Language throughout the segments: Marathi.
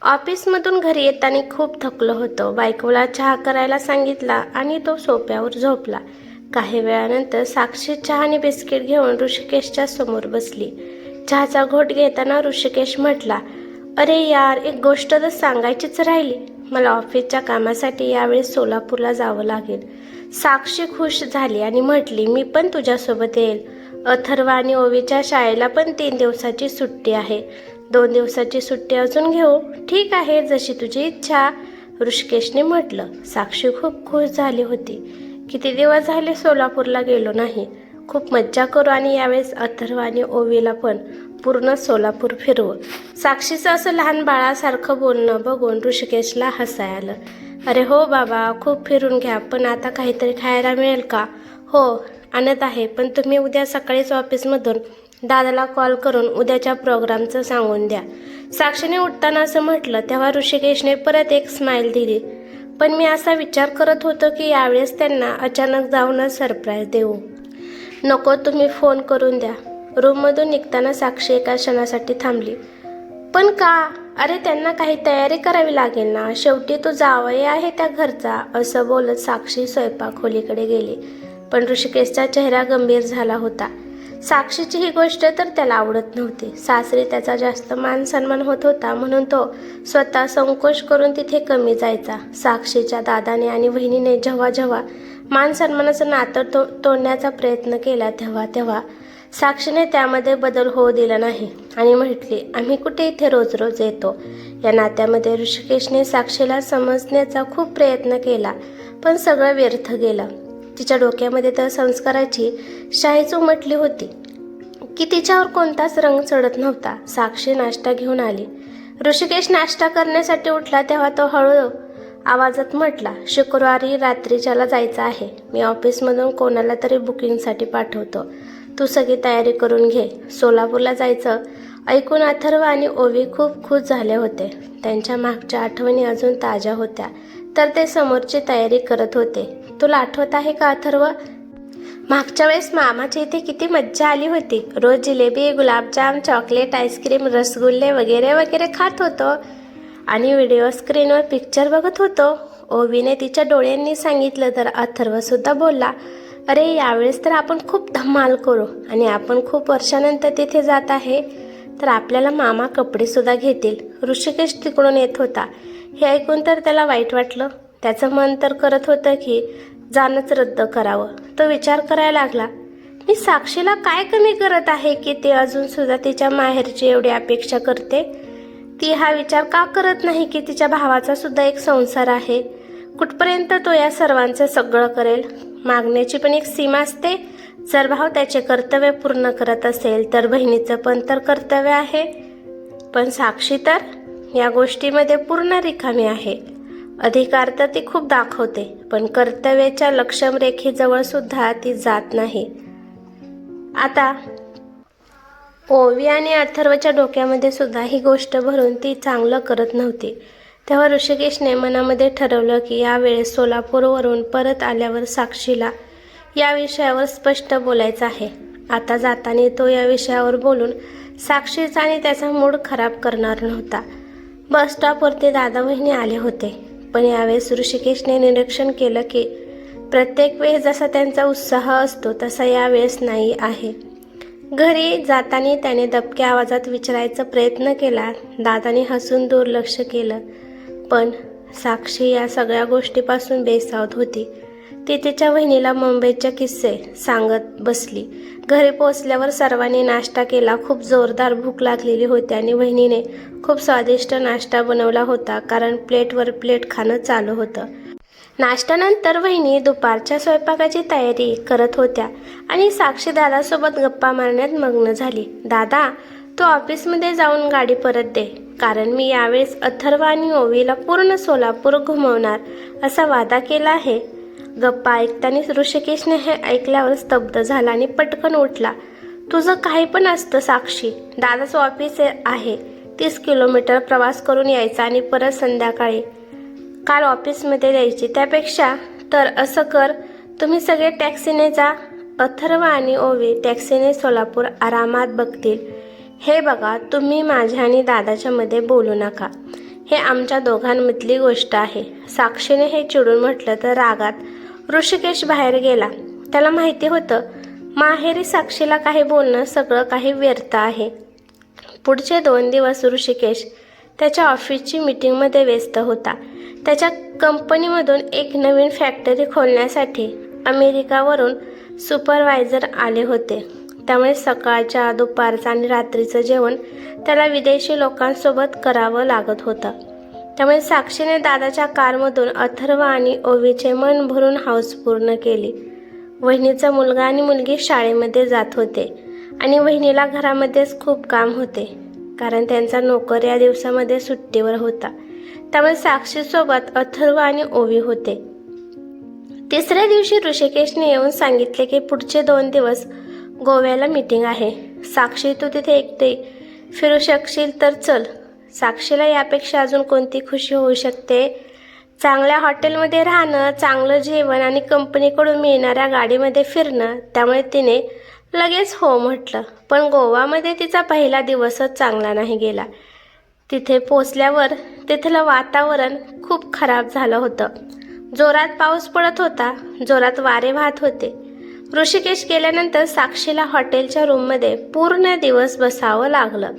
ऑफिसमधून घरी येताना खूप थकलो होतो. बायकोला चहा करायला सांगितला आणि तो सोफ्यावर झोपला. काही वेळानंतर साक्षी चहा आणि बिस्किट घेऊन ऋषिकेशच्या समोर बसली. चहाचा घोट घेताना ऋषिकेश म्हटला, अरे यार, एक गोष्ट तर सांगायचीच राहिली. मला ऑफिसच्या कामासाठी यावेळेस सोलापूरला जावं लागेल. साक्षी खुश झाली आणि म्हटली, मी पण तुझ्यासोबत येईल. अथर्व आणि ओवीच्या शाळेला पण 3 दिवसाची सुट्टी आहे. 2 दिवसाची सुट्टी अजून घेऊ. ठीक आहे, जशी तुझी इच्छा, ऋषिकेशने म्हटलं. साक्षी खूप खुश झाली होती. किती दिवस झाले सोलापूरला गेलो नाही. खूप मज्जा करू आणि यावेळेस अथर्व आणि ओवीला पण पूर्ण सोलापूर फिरवू. साक्षीचं असं लहान बाळासारखं बोलणं बघून ऋषिकेशला हसायला आलं. अरे हो बाबा, खूप फिरून घ्या, पण आता काहीतरी खायला मिळेल का? हो, आणत आहे, पण तुम्ही उद्या सकाळीच ऑफिसमधून दादाला कॉल करून उद्याच्या प्रोग्रामचं सांगून द्या. साक्षीने उठताना असं म्हटलं. तेव्हा ऋषिकेशने परत एक स्माईल दिली. पण मी असा विचार करत होतो की यावेळेस त्यांना अचानक जाऊनच सरप्राईज देऊ. नको, तुम्ही फोन करून द्या. रूममधून निघताना साक्षी एका क्षणासाठी थांबली. पण का? अरे त्यांना काही तयारी करावी लागेल ना, शेवटी तो जावई आहे त्या घरचा, असं बोलत साक्षी स्वयंपाकखोलीकडे गेली. पण ऋषिकेशचा चेहरा गंभीर झाला होता. साक्षीची ही गोष्ट तर त्याला आवडत नव्हती. सासरी त्याचा जास्त मान सन्मान होत होता, म्हणून तो स्वतः संकोच करून तिथे कमी जायचा. साक्षीच्या दादाने आणि बहिणीने जेव्हा जेव्हा मान सन्मानाचं नातं तोडण्याचा प्रयत्न केला तेव्हा साक्षीने त्यामध्ये बदल होऊ दिला नाही आणि म्हटली, आम्ही कुठे इथे रोज रोज येतो. या नात्यामध्ये ऋषिकेशने साक्षीला समजण्याचा खूप प्रयत्न केला, पण सगळं व्यर्थ गेलं. तिच्या डोक्यामध्ये तर संस्काराची शाईच उमटली होती की तिच्यावर कोणताच रंग चढत नव्हता. साक्षी नाश्ता घेऊन आली. ऋषिकेश नाश्ता करण्यासाठी उठला तेव्हा तो हळू आवाजात म्हटला, शुक्रवारी रात्रीच्याला जायचं आहे. मी ऑफिसमधून कोणाला तरी बुकिंगसाठी पाठवतो. तू सगळी तयारी करून घे. सोलापूरला जायचं ऐकून अथर्व आणि ओवी खूप खुश झाले होते. त्यांच्या मागच्या आठवणी अजून ताज्या होत्या, तर ते समोरची तयारी करत होते. तुला आठवत आहे का अथर्व? मागच्या वेळेस मामाच्या इथे किती मज्जा आली होती. रोज जिलेबी, गुलाबजाम, चॉकलेट, आईस्क्रीम, रसगुल्ले वगैरे वगैरे खात होतो आणि व्हिडिओ स्क्रीनवर पिक्चर बघत होतो. ओवीने तिच्या डोळ्यांनी सांगितलं तर अथर्वसुद्धा बोलला, अरे यावेळेस तर आपण खूप धमाल करू आणि आपण खूप वर्षानंतर तिथे जात आहे, तर आपल्याला मामा कपडेसुद्धा घेतील. ऋषिकेश तिकडून येत होता. हे ऐकून तर त्याला वाईट वाटलं. त्याचं मन तर करत होतं की जाणंच रद्द करावं. तो विचार करायला लागला, मी साक्षीला काय कमी करत आहे की ती अजूनसुद्धा तिच्या माहेरची एवढी अपेक्षा करते? ती हा विचार का करत नाही की तिच्या भावाचा सुद्धा एक संसार आहे? कुठपर्यंत तो या सर्वांचं सगळं करेल? मागण्याची पण एक सीमा असते. जर भाव त्याचे कर्तव्य पूर्ण करत असेल तर बहिणीचं पण तर कर्तव्य आहे. पण साक्षी तर या गोष्टीमध्ये पूर्ण रिकामी आहे. अधिकार तर ती खूप दाखवते, पण कर्तव्याच्या लक्षम रेखेजवळ सुद्धा ती जात नाही. आता ओवी आणि अथर्वच्या डोक्यामध्ये सुद्धा ही गोष्ट भरून ती चांगलं करत नव्हती. तेव्हा ऋषिकेशने मनामध्ये ठरवलं की यावेळेस सोलापूरवरून परत आल्यावर साक्षीला या विषयावर स्पष्ट बोलायचं आहे. आता जाताना तो या विषयावर बोलून साक्षीचा आणि त्याचा मूड खराब करणार नव्हता. बस स्टॉपवरती दादा बहिणी आले होते, पण यावेळेस ऋषिकेशने निरीक्षण केलं की प्रत्येक वेळेस जसा त्यांचा उत्साह असतो तसा यावेळेस नाही आहे. घरी जाताना त्याने दबक्या आवाजात विचारायचा प्रयत्न केला. दादाने हसून दुर्लक्ष केलं, पण साक्षी या सगळ्या गोष्टीपासून बेसावध होती. ती तिच्या बहिणीला मुंबईचे किस्से सांगत बसली. घरी पोहोचल्यावर सर्वांनी नाश्ता केला. खूप जोरदार भूक लागलेली होती आणि बहिणीने खूप स्वादिष्ट नाश्ता बनवला होता, कारण प्लेटवर प्लेट खाणं चालू होतं. नाश्त्यानंतर वहिनी दुपारच्या स्वयंपाकाची तयारी करत होत्या आणि साक्षी दादासोबत गप्पा मारण्यात मग्न झाली. दादा, तू ऑफिसमध्ये जाऊन गाडी परत दे, कारण मी यावेळेस अथर्व आणि ओवीला पूर्ण सोलापूर घुमवणार असा वादा केला आहे. गप्पा ऐकताना ऋषिकेशने हे ऐकल्यावर स्तब्ध झाला आणि पटकन उठला. तुझं काही पण असतं साक्षी, दादाचं ऑफिस आहे. 30 किलोमीटर प्रवास करून यायचा आणि परत संध्याकाळी काल ऑफिसमध्ये यायची. त्यापेक्षा तर असं कर, तुम्ही सगळे टॅक्सीने जा. अथर्व आणि ओवी टॅक्सीने सोलापूर आरामात बघतील. हे बघा, तुम्ही माझ्या आणि दादाच्या मध्ये बोलू नका. हे आमच्या दोघांमधली गोष्ट आहे. साक्षीने हे चिडून म्हटलं तर रागात ऋषिकेश बाहेर गेला. त्याला माहिती होतं माहेरी साक्षीला काही बोलणं सगळं काही व्यर्थ आहे. पुढचे 2 दिवस ऋषिकेश त्याच्या ऑफिसची मीटिंगमध्ये व्यस्त होता. त्याच्या कंपनीमधून एक नवीन फॅक्टरी खोलण्यासाठी अमेरिकावरून सुपरवायझर आले होते. त्यामुळे सकाळच्या, दुपारचं आणि रात्रीचं जेवण त्याला विदेशी लोकांसोबत करावं लागत होतं. त्यामुळे साक्षीने दादाच्या कारमधून अथर्व आणि ओवीचे मन भरून हौस पूर्ण केली. वहिनीचा मुलगा आणि मुलगी शाळेमध्ये जात होते आणि वहिनीला घरामध्येच खूप काम होते, कारण त्यांचा नोकर या दिवसामध्ये सुट्टीवर होता. त्यामुळे साक्षीसोबत अथर्व आणि ओवी होते. तिसऱ्या दिवशी ऋषिकेशने येऊन सांगितले की पुढचे 2 दिवस गोव्याला मीटिंग आहे. साक्षी, तू तिथे एकटी फिरू शकशील तर चल. साक्षीला यापेक्षा अजून कोणती खुशी होऊ शकते? चांगल्या हॉटेलमध्ये राहणं, चांगलं जेवण आणि कंपनीकडून मिळणाऱ्या गाडीमध्ये फिरणं. त्यामुळे तिने लगेच हो म्हटलं. पण गोवामध्ये तिचा पहिला दिवसच चांगला नाही गेला. तिथे पोचल्यावर तिथलं वातावरण खूप खराब झालं होतं. जोरात पाऊस पडत होता, जोरात वारे वाहत होते. ऋषिकेश गेल्यानंतर साक्षीला हॉटेलच्या रूममध्ये पूर्ण दिवस बसावं लागलं.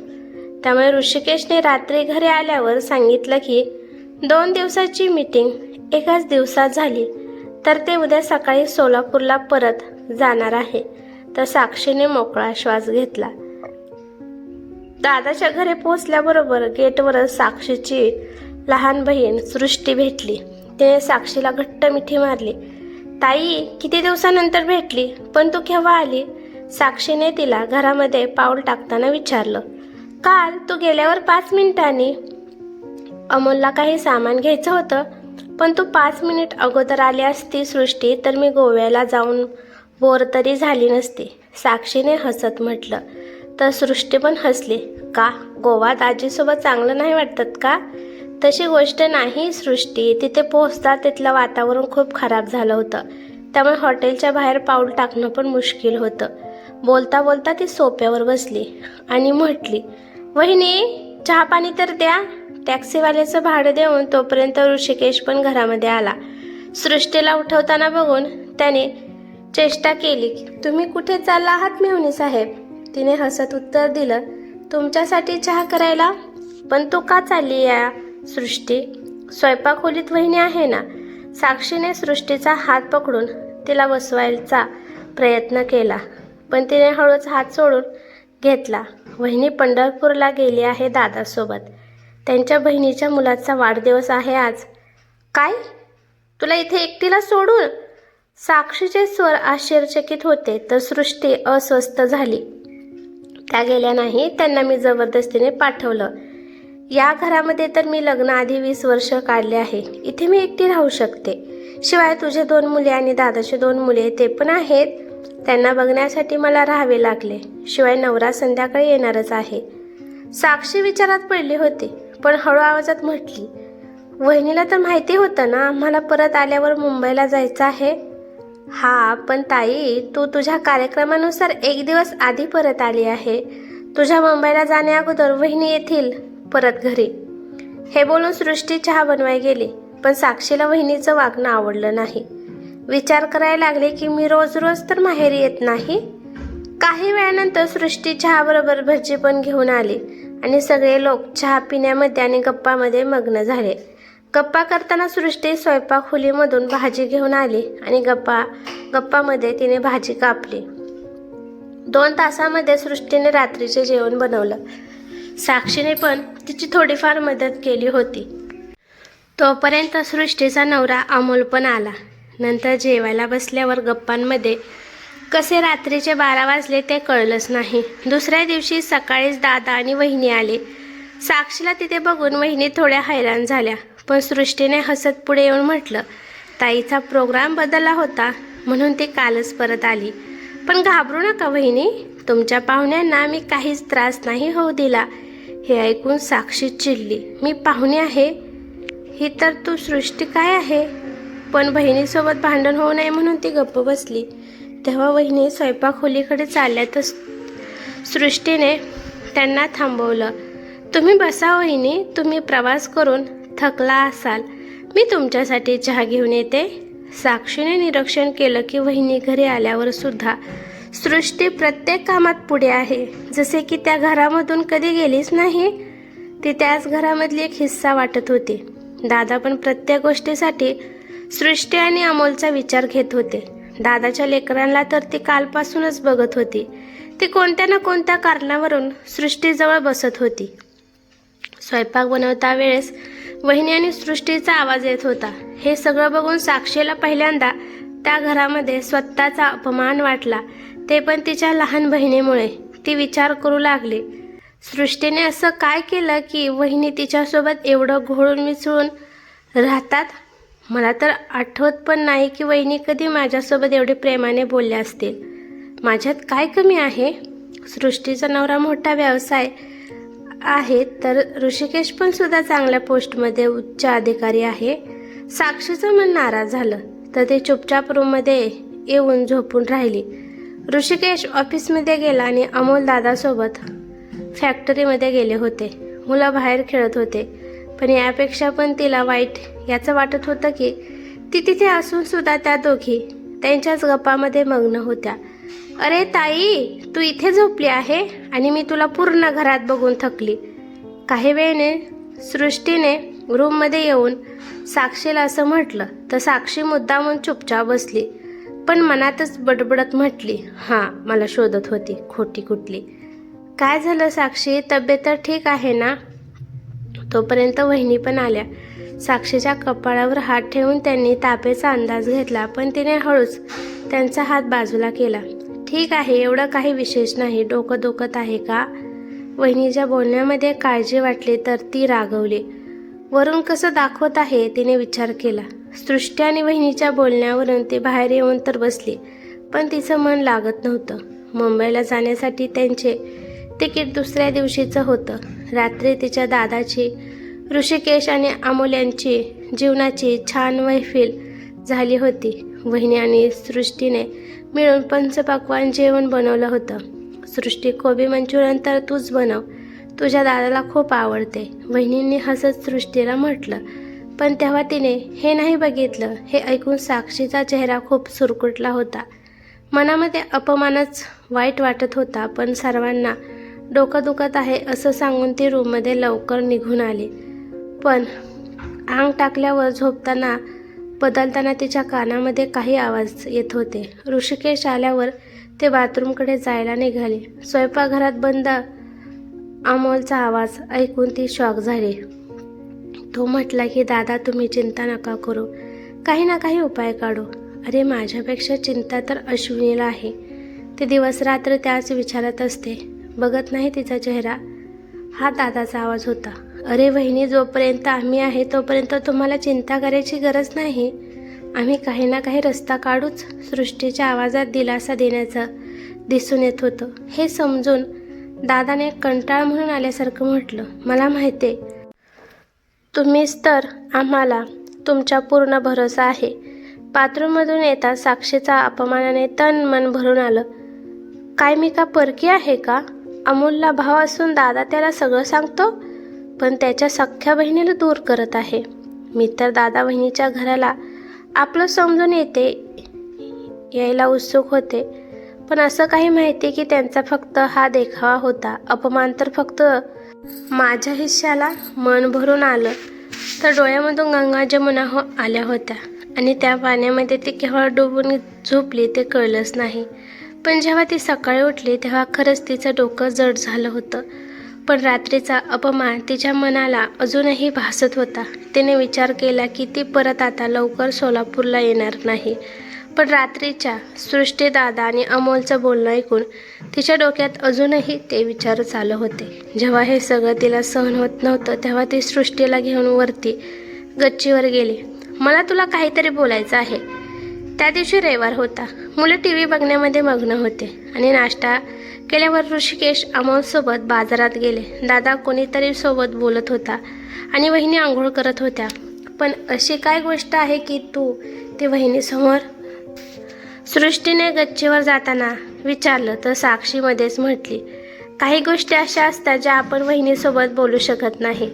त्यामुळे ऋषिकेशने रात्री घरी आल्यावर सांगितलं की 2 दिवसाची मीटिंग एकाच दिवसात झाली तर ते उद्या सकाळी सोलापूरला परत जाणार आहे. तर साक्षीने मोकळा श्वास घेतला. दादाच्या घरी पोहोचल्याबरोबर गेटवरच साक्षीची लहान बहीण सृष्टी भेटली. तिने साक्षीला घट्ट मिठी मारली. ताई, किती दिवसानंतर भेटली, पण तू केव्हा आली? साक्षीने तिला घरामध्ये पाऊल टाकताना विचारलं. काल तू गेल्यावर 5 मिनिटांनी. अमोलला काही सामान घ्यायचं होतं, पण तू 5 मिनिट अगोदर आली असती सृष्टी तर मी गोव्याला जाऊन बोर तरी झाली नसती. साक्षीने हसत म्हटलं. तर सृष्टी पण हसली. का, गोवात आजीसोबत चांगलं नाही वाटत का? तशी गोष्ट नाही सृष्टी. तिथे पोहोचता तिथलं वातावरण खूप खराब झालं होतं. त्यामुळे हॉटेलच्या बाहेर पाऊल टाकणं पण मुश्किल होतं. बोलता बोलता ती सोफ्यावर बसली आणि म्हटली, वहिनी, चहा पाणी तर द्या. टॅक्सीवाल्याचं भाडं देऊन तोपर्यंत ऋषिकेश पण घरामध्ये आला. सृष्टीला उठवताना बघून त्याने चेष्टा केली. तुम्ही कुठे चालला आहात मेहुणी साहेब? तिने हसत उत्तर दिलं, तुमच्यासाठी चहा करायला. पण तू का चालली या सृष्टी? स्वयंपाकखोलीत वहिनी आहे ना. साक्षीने सृष्टीचा हात पकडून तिला बसवायचा प्रयत्न केला, पण तिने हळूच हात सोडून घेतला. वहिनी पंढरपूरला गेली आहे दादासोबत. त्यांच्या बहिणीच्या मुलाचा वाढदिवस आहे आज. काय? तुला इथे एकटीला सोडून? साक्षीचे स्वर आश्चर्यचकित होते तर सृष्टी अस्वस्थ झाली. त्या गेल्या नाही, त्यांना मी जबरदस्तीने पाठवलं. या घरामध्ये तर मी लग्नाआधी 20 वर्ष काढले आहे. इथे मी एकटी राहू शकते. शिवाय तुझे 2 मुले आणि दादाचे 2 मुले ते पण आहेत. त्यांना बघण्यासाठी मला राहावे लागले. शिवाय नवरा संध्याकाळी येणारच आहे. साक्षी विचारात पडली होती, पण हळू आवाजात म्हटली, वहिनीला तर माहिती होतं ना मला परत आल्यावर मुंबईला जायचं आहे. हा, पण ताई, तू तुझ्या कार्यक्रमानुसार 1 दिवस आधी परत आली आहे. तुझ्या मुंबईला जाण्या अगोदर वहिनी येतील परत घरी. हे बोलून सृष्टी चहा बनवाय गेली, पण साक्षीला वहिनीचं वागणं आवडलं नाही. विचार करायला लागले की मी रोज रोज तर माहेरी येत नाही. काही वेळानंतर सृष्टी चहाबरोबर भजी पण घेऊन आली आणि सगळे लोक चहा पिण्यामध्ये आणि गप्पामध्ये मग्न झाले. गप्पा करताना सृष्टी स्वयंपाकखोलीमधून भाजी घेऊन आली आणि गप्पामध्ये तिने भाजी कापली. 2 तासामध्ये सृष्टीने रात्रीचे जेवण बनवलं. साक्षीने पण तिची थोडीफार मदत केली होती. तोपर्यंत सृष्टीचा नवरा अमोल पण आला. नंतर जेवायला बसल्यावर गप्पांमध्ये कसे रात्रीचे 12 वाजले ते कळलंच नाही. दुसऱ्या दिवशी सकाळीच दादा आणि वहिनी आले. साक्षीला तिथे बघून वहिनी थोड्या हैराण झाल्या, पण सृष्टीने हसत पुढे येऊन म्हटलं, ताईचा प्रोग्राम बदलला होता म्हणून ती कालच परत आली. पण घाबरू नका वहिनी, तुमच्या पाहुण्यांना मी काहीच त्रास नाही होऊ दिला. हे ऐकून साक्षी चिडली. मी पाहुणे आहे? ही तर तू सृष्टी काय आहे? पण बहिणीसोबत भांडण होऊ नये म्हणून ती गप्प बसली. तेव्हा वहिनी स्वयंपाकखोलीकडे चालल्यातच सृष्टीने त्यांना थांबवलं. तुम्ही बसा वहिनी, तुम्ही प्रवास करून थकला असाल, मी तुमच्यासाठी चहा घेऊन येते. साक्षीने निरीक्षण केलं की वहिनी घरी आल्यावर सुद्धा सृष्टी प्रत्येक कामात पुढे आहे, जसे की त्या घरामधून कधी गेलीच नाही. ती त्याच घरामधली एक हिस्सा वाटत होती. दादा पण प्रत्येक गोष्टीसाठी सृष्टी आणि अमोलचा विचार घेत होते. दादाच्या लेकरांना तर ती कालपासूनच बघत होती. ती कोणत्या ना कोणत्या कारणावरून सृष्टीजवळ बसत होती. स्वयंपाक बनवता वेळेस वहिनी आणि सृष्टीचा आवाज येत होता. हे सगळं बघून साक्षीला पहिल्यांदा त्या घरामध्ये स्वतःचा अपमान वाटला, ते पण तिच्या लहान बहिणीमुळे. ती विचार करू लागली, सृष्टीने असं काय केलं की वहिनी तिच्यासोबत एवढं घोळून मिसळून राहतात. मला तर आठवत पण नाही की वहिनी कधी माझ्यासोबत एवढे प्रेमाने बोलल्या असतील. माझ्यात काय कमी आहे? सृष्टीचा नवरा मोठा व्यवसाय आहे, तर ऋषिकेश पण सुद्धा चांगल्या पोस्टमध्ये उच्च अधिकारी आहे. साक्षीचं मन नाराज झालं तर ते चुपचाप रूममध्ये येऊन झोपून राहिली. ऋषिकेश ऑफिसमध्ये गेला आणि अमोल दादासोबत फॅक्टरीमध्ये गेले होते. मुलं बाहेर खेळत होते, पण यापेक्षा पण तिला वाईट याचं वाटत होतं की ती तिथे असून सुद्धा त्या दोघी त्यांच्याच गप्पामध्ये मग्न होत्या. अरे ताई, तू इथे झोपली आहे आणि मी तुला पूर्ण घरात बघून थकली. काही वेळेने सृष्टीने रूममध्ये येऊन साक्षीला असं म्हटलं तर साक्षी मुद्दामून चुपचाप बसली, पण मनातच बडबडत म्हटली, हां, मला शोधत होती खोटी कुठली. काय झालं साक्षी, तब्येत तर ठीक आहे ना? तोपर्यंत वहिनी पण आल्या. साक्षीच्या कपाळावर हात ठेवून त्यांनी तापेचा अंदाज घेतला, पण तिने हळूच त्यांचा हात बाजूला केला. ठीक आहे, एवढं काही विशेष नाही. डोकं दुखत आहे का? वहिनीच्या बोलण्यामध्ये काळजी वाटली तर ती रागवली. वरून कसं दाखवत आहे तिने विचार केला. सृष्टी आणि वहिनीच्या बोलण्यावरून ती बाहेर येऊन तर बसली, पण तिचं मन लागत नव्हतं. मुंबईला जाण्यासाठी त्यांचे तिकीट दुसऱ्या दिवशीचं होतं. रात्री तिच्या दादाची, ऋषिकेश आणि अमोल यांची जीवनाची छान मैफिल झाली होती. वहिनी आणि सृष्टीने मिळून पंचपक्वान्न जेवण बनवलं होतं. सृष्टी, कोबी मंचुरियन तर तूच बनव, तुझ्या दादाला खूप आवडते, वहिनींनी हसत सृष्टीला म्हटलं. पण तेव्हा तिने हे नाही बघितलं. हे ऐकून साक्षीचा चेहरा खूप सुरकुतला होता. मनामध्ये अपमानच वाईट वाटत होता, पण सर्वांना डोकं दुखत आहे असं सांगून ती रूममध्ये लवकर निघून आली. पण अंग टाकल्यावर झोपताना बदलताना तिच्या कानामध्ये काही आवाज येत होते. ऋषिकेश आल्यावर ते बाथरूमकडे जायला निघाले. स्वयंपाकघरात बंद अमोलचा आवाज ऐकून ती शॉक झाली. तो म्हटला की दादा, तुम्ही चिंता नका करू, काही ना काही उपाय काढू. अरे, माझ्यापेक्षा चिंता तर अश्विनीला आहे. ती दिवस रात्र त्याच विचारत असते. बघत नाही तिचा चेहरा. हा दादाचा आवाज होता. अरे वहिनी, जोपर्यंत आम्ही आहे तोपर्यंत तुम्हाला चिंता करायची गरज नाही. आम्ही काही ना काही रस्ता काढूच. सृष्टीच्या आवाजात दिलासा देण्याचं दिसून येत होतं. हे समजून दादाने कंटाळ म्हणून आल्यासारखं म्हटलं, मला माहिती आहे तुम्हीच तर आम्हाला तुमच्या पूर्ण भरोसा आहे. बाथरूममधून येता साक्षीचा अपमानाने तन मन भरून आलं. काय मी का परकी आहे का? अमोलला भाव असून दादा त्याला सगळं सांगतो, पण त्याच्या सख्ख्या बहिणीला दूर करत आहे. मी तर दादा वहिनीच्या घराला आपलं समजून यायला उत्सुक होते, पण असं काही माहिती की त्यांचा फक्त हा देखावा होता. अपमान तर फक्त माझ्या हिश्श्याला. मन भरून आलं तर डोळ्यामधून गंगा जमुना आल्या होत्या आणि त्या पाण्यामध्ये ती केव्हा डुबून झोपली ते कळलंच नाही. पण जेव्हा ती सकाळी उठली तेव्हा खरंच तिचं डोकं जड झालं होतं. पण रात्रीचा अपमान तिच्या मनाला अजूनही भासत होता. तिने विचार केला की ती परत आता लवकर सोलापूरला येणार नाही. पण रात्रीच्या सृष्टी, दादा आणि अमोलचं बोलणं ऐकून तिच्या डोक्यात अजूनही ते विचार चालू होते. जेव्हा हे सगळं तिला सहन होत नव्हतं तेव्हा ती सृष्टीला घेऊन वरती गच्चीवर गेली. मला तुला काहीतरी बोलायचं आहे. त्या दिवशी रविवार होता. मुलं टी व्ही बघण्यामध्ये मग्न होते आणि नाश्ता केल्यावर ऋषिकेश अमोलसोबत बाजारात गेले. दादा कोणीतरी सोबत बोलत होता आणि वहिनी आंघोळ करत होत्या. पण अशी काय गोष्ट आहे की तू ती वहिनीसमोर? सृष्टीने गच्चीवर जाताना विचारलं तर साक्षी मध्येच म्हटली, काही गोष्टी अशा असतात ज्या आपण वहिनीसोबत बोलू शकत नाही.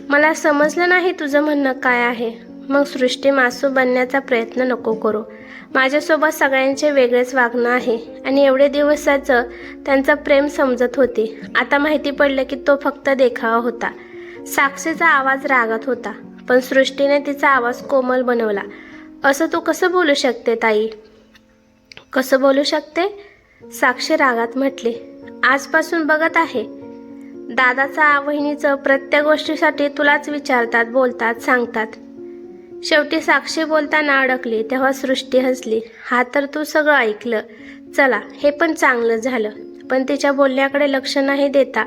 मला समजलं नाही तुझं म्हणणं काय आहे. मग सृष्टी मासू बनण्याचा प्रयत्न नको करू. माझ्यासोबत सगळ्यांचे वेगळेच वागणं आहे आणि एवढे दिवसाचं त्यांचं प्रेम समजत होती. आता माहिती पडलं की तो फक्त देखावा होता. साक्षीचा आवाज रागात होता, पण सृष्टीने तिचा आवाज कोमल बनवला. असं तू कसं बोलू शकते ताई? कसं बोलू शकते? साक्षी रागात म्हटली. आजपासून बघत आहे. दादाचा वहिनीचं प्रत्येक गोष्टीसाठी तुलाच विचारतात, बोलतात, सांगतात. शेवटी साक्षी बोलताना अडकली. तेव्हा सृष्टी हसली. हा तर तू सगळं ऐकलं. चला, हे पण चांगलं झालं. पण तिच्या बोलण्याकडे लक्ष नाही देता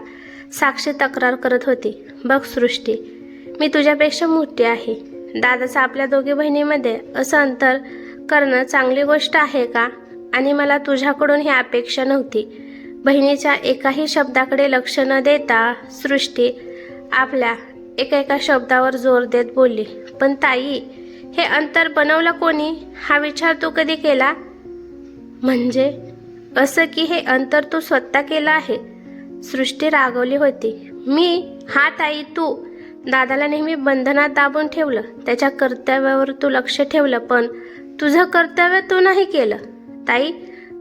साक्षी तक्रार करत होती. बघ सृष्टी, मी तुझ्यापेक्षा मोठी आहे. दादाचं आपल्या दोघी बहिणीमध्ये असं अंतर करणं चांगली गोष्ट आहे का? आणि मला तुझ्याकडून ही अपेक्षा नव्हती. बहिणीच्या एकाही शब्दाकडे लक्ष न देता सृष्टी आपल्या एका शब्दावर जोर देत बोलली. पण ताई, हे अंतर बनवलं कोणी? हा विचार तू कधी केला? म्हणजे असं की हे अंतर तू स्वतः केलं आहे? सृष्टी रागवली होती. मी? हा ताई, तू. दादाला नेहमी बंधनात दाबून ठेवलं. त्याच्या कर्तव्यावर तू लक्ष ठेवलं, पण तुझं कर्तव्य तू नाही केलं. ताई,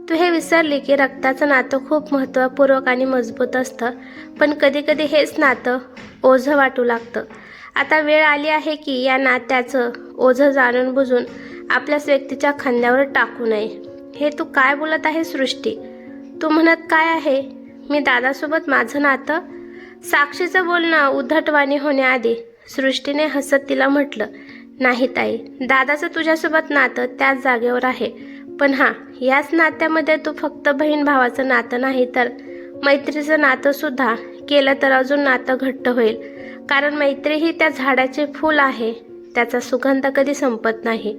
तू हे विसरली की रक्ताचं नातं खूप महत्त्वपूर्वक आणि मजबूत असतं, पण कधी कधी हेच नातं ओझं वाटू लागतं. आता वेळ आली आहे की या नात्याचं ओझं जाणून बुजून आपल्याच व्यक्तीच्या खांद्यावर टाकू नये. हे तू काय बोलत आहे सृष्टी? तू म्हणत काय आहे? मी दादासोबत माझं नातं? साक्षीचं बोलणं उद्धटवाणी होण्याआधी सृष्टीने हसत तिला म्हटलं. नाही ताई, दादाचं तुझ्यासोबत नातं त्याच जागेवर आहे. पण हां, याच नात्यामध्ये तू फक्त बहीण भावाचं नातं नाही तर मैत्रीचं नातं सुद्धा केलं तर अजून नातं घट्ट होईल. कारण मैत्री ही त्या झाडाचे फूल आहे. त्याचा सुगंध कधी संपत नाही.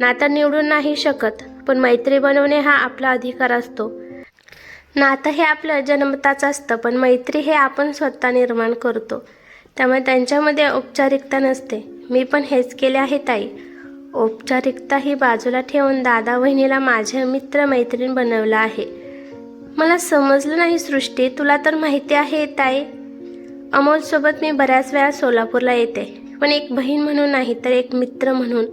नातं निवडून नाही शकत, पण मैत्री बनवणे हा आपला अधिकार असतो. नातं हे आपलं जन्मताच असतं, पण मैत्री हे आपण स्वतः निर्माण करतो. त्यामुळे त्यांच्यामध्ये औपचारिकता नसते. मी पण हेच केले आहे ताई. औपचारिकता ही बाजूला ठेवून दादा वहिनीला माझे मित्र मैत्रीण बनवलं आहे. मला समजलं नाही सृष्टी. तुला तर माहिती आहे ताई, अमोलसोबत मी बऱ्याच वेळा सोलापूरला येते, पण एक बहीण म्हणून नाही तर एक मित्र म्हणून.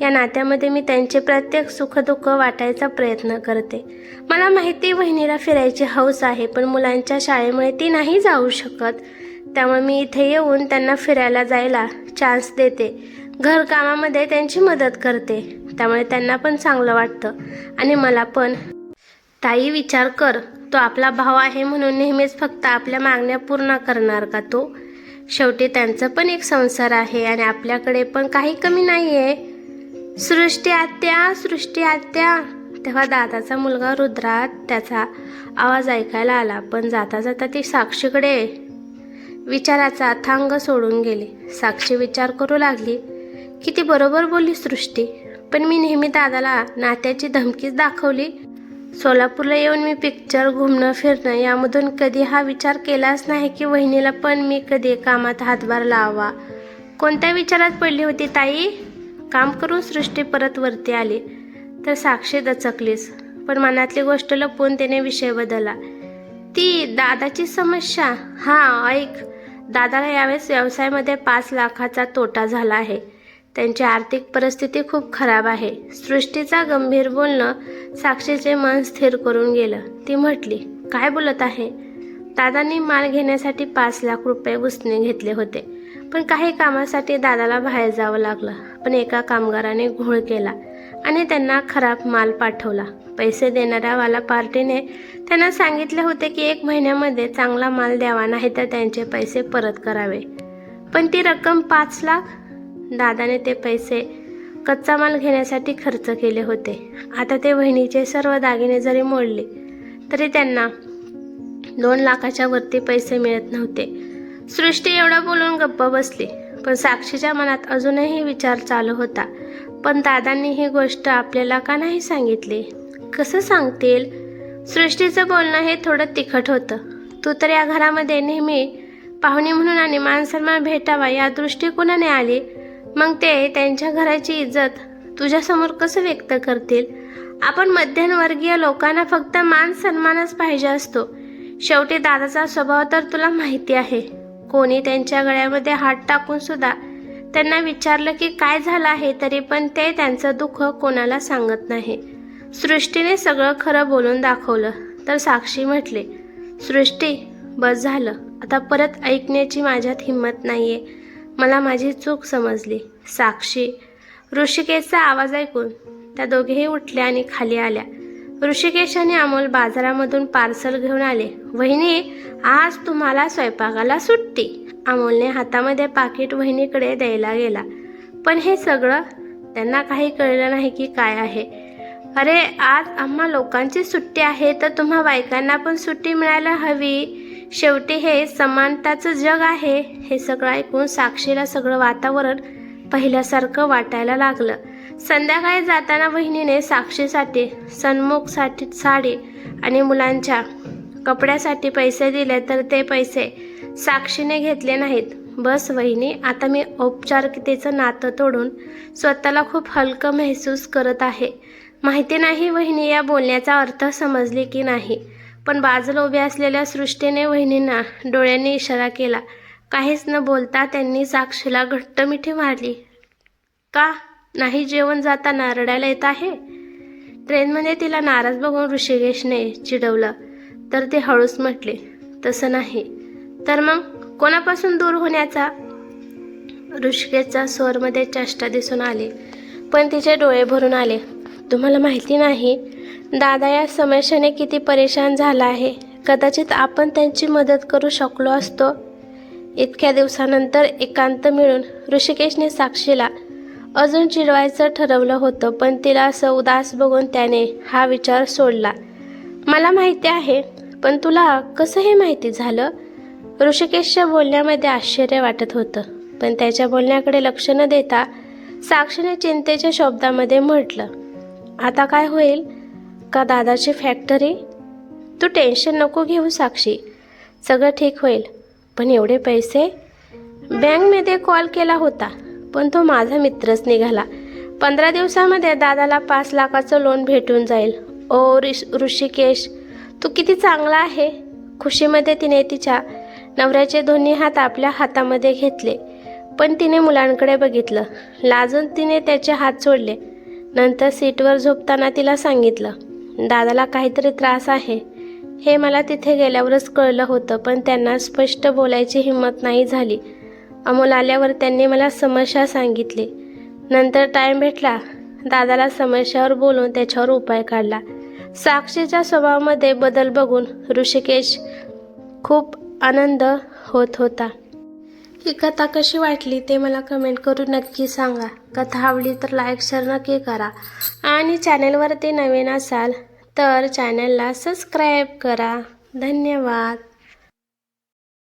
या नात्यामध्ये मी त्यांचे प्रत्येक सुखदुःख वाटायचा प्रयत्न करते. मला माहिती वहिनीला फिरायची हौस आहे, पण मुलांच्या शाळेमुळे ती नाही जाऊ शकत. त्यामुळे मी इथे येऊन त्यांना फिरायला जायला चान्स देते. घरकामामध्ये त्यांची मदत करते. त्यामुळे त्यांना पण चांगलं वाटतं आणि मला पण. ताई, विचार कर. तो आपला भाव आहे म्हणून नेहमीच फक्त आपल्या मागण्या पूर्ण करणार का तो? शेवटी त्यांचा पण एक संसार आहे आणि आपल्याकडे पण काही कमी नाही आहे. सृष्टी आत्या, सृष्टी आत्या. तेव्हा दादाचा मुलगा रुद्रात त्याचा आवाज ऐकायला आला. पण जाता जाता ती साक्षीकडे विचाराचा अथांग सोडून गेली. साक्षी विचार करू लागली. किती बरोबर बोलली सृष्टी. पण मी नेहमी दादाला नात्याची धमकीच दाखवली. सोलापूरला येऊन मी पिक्चर, घुमणं फिरणं यामधून कधी हा विचार केलाच नाही की वहिनीला पण मी कधी कामात हातभार लावा. कोणत्या विचारात पडली होती ताई? काम करून सृष्टी परत वरती आली तर साक्षी दचकलीस. पण मनातली गोष्ट लपवून तिने विषय बदलला. ती दादाची समस्या? हां, ऐक. दादाला यावेळेस व्यवसायामध्ये 5 लाखाचा तोटा झाला आहे. त्यांची आर्थिक परिस्थिती खूप खराब आहे. सृष्टीचा गंभीर बोलणं साक्षीचे मन स्थिर करून गेलं. ती म्हटली, काय बोलत आहे? दादांनी माल घेण्यासाठी 5 लाख रुपये उसने घेतले होते, पण काही कामासाठी दादाला बाहेर जावं लागलं. पण एका कामगाराने घोळ केला आणि त्यांना खराब माल पाठवला. पैसे देणाऱ्यावाला पार्टीने त्यांना सांगितले होते की 1 महिन्यामध्ये चांगला माल द्यावा, नाही तर त्यांचे पैसे परत करावे. पण ती रक्कम 5 लाख. दादाने ते पैसे कच्चा माल घेण्यासाठी खर्च केले होते. आता ते बहिणीचे सर्व दागिने जरी मोडले तरी त्यांना 2 लाखाच्या वरती पैसे मिळत नव्हते. सृष्टी एवढं बोलून गप्प बसली. पण साक्षीच्या मनात अजूनही विचार चालू होता. पण दादांनी ही गोष्ट आपल्याला का नाही सांगितली? कसं सांगतील? सृष्टीचं बोलणं हे थोडं तिखट होतं. तू तर या घरामध्ये नेहमी पाहुणे म्हणून आणि मानसन्मान भेटावा या दृष्टिकोनाने आली. मग ते त्यांच्या घराची इज्जत तुझ्यासमोर कसं व्यक्त करतील? आपण मध्यमवर्गीय लोकांना फक्त मान सन्मानच पाहिजे असतो. शेवटी दादाचा स्वभाव तर तुला माहिती आहे. कोणी त्यांच्या गळ्यामध्ये हात टाकून सुद्धा त्यांना विचारलं की काय झालं आहे तरी पण ते त्यांचं दुःख कोणाला सांगत नाही. सृष्टीने सगळं खरं बोलून दाखवलं तर साक्षी म्हटले, सृष्टी बस झालं, आता परत ऐकण्याची माझ्यात हिंमत नाहीये. मला माझी चूक समजली. साक्षी. ऋषिकेशचा आवाज ऐकून त्या दोघेही उठल्या आणि खाली आल्या. ऋषिकेश आणि अमोल बाजारामधून पार्सल घेऊन आले. वहिनी, आज तुम्हाला स्वयंपाकाला सुट्टी. अमोलने हातामध्ये पाकिट वहिनीकडे द्यायला गेला, पण हे सगळं त्यांना काही कळलं नाही की काय आहे. अरे, आज आम्हा लोकांची सुट्टी आहे तर तुम्हा बायकांना पण सुट्टी मिळायला हवी. शेवटी हे समानताचं जग आहे. हे सगळं ऐकून साक्षीला सगळं वातावरण पहिल्यासारखं वाटायला लागलं. संध्याकाळी जाताना वहिनीने साक्षीसाठी सन्मुखसाठी साडी आणि मुलांच्या कपड्यासाठी पैसे दिले तर ते पैसे साक्षीने घेतले नाहीत. बस वहिनी, आता मी औपचारिकतेचं नातं तोडून स्वतःला खूप हलकं महसूस करत आहे. माहिती नाही वहिनी या बोलण्याचा अर्थ समजली की नाही, पण बाजूला उभ्या असलेल्या सृष्टीने वहिनींना डोळ्यांनी इशारा केला. काहीच न बोलता त्यांनी साक्षीला घट्ट मिठी मारली. का नाही जेवण जाताना रडायला येत आहे? ट्रेनमध्ये तिला नाराज बघून ऋषिकेशने चिडवलं तर ते हळूच म्हटले, तसं नाही तर मग कोणापासून दूर होण्याचा? ऋषिकेशच्या स्वरमध्ये चेष्टा दिसून आली, पण तिचे डोळे भरून आले. तुम्हाला माहिती नाही दादा या समस्येने किती परेशान झाला आहे. कदाचित आपण त्यांची मदत करू शकलो असतो. इतक्या दिवसानंतर एकांत मिळून ऋषिकेशने साक्षीला अजून चिडवायचं ठरवलं होतं, पण तिला असं उदास बघून त्याने हा विचार सोडला. मला माहिती आहे, पण तुला कसं हे माहिती झालं? ऋषिकेशच्या बोलण्यामध्ये आश्चर्य वाटत होतं, पण त्याच्या बोलण्याकडे लक्ष न देता साक्षीने चिंतेच्या शब्दामध्ये म्हटलं, आता काय होईल का दादाची फॅक्टरी? तू टेन्शन नको घेऊ साक्षी, सगळं ठीक होईल. पण एवढे पैसे? बँकमध्ये कॉल केला होता, पण तो माझा मित्रच निघाला. 15 दिवसामध्ये दादाला 5 लाखाचं लोन भेटून जाईल. ओ ऋषिकेश, तू किती चांगला आहे. खुशीमध्ये तिने तिच्या नवऱ्याचे दोन्ही हात आपल्या हातामध्ये घेतले, पण तिने मुलांकडे बघितलं. लाजून तिने त्याचे हात सोडले. नंतर सीटवर झोपताना तिला सांगितलं, दादाला काहीतरी त्रास आहे. हे मला तिथे गेल्यावरच कळलं होतं, पण त्यांना स्पष्ट बोलायची हिंमत नाही झाली. अमोल आल्यावर त्यांनी मला समस्या सांगितली. नंतर टाईम भेटला दादाला समस्यावर बोलून त्याच्यावर उपाय काढला. साक्षीच्या स्वभावामध्ये बदल बघून ऋषिकेश खूप आनंद होत होता. ही कथा कशी वाटली ते मला कमेंट करून नक्की सांगा. कथा आवडली तर लाईक शेअर नक्की करा आणि चॅनलवरती नवीन असाल तर चॅनलला सबस्क्राईब करा. धन्यवाद.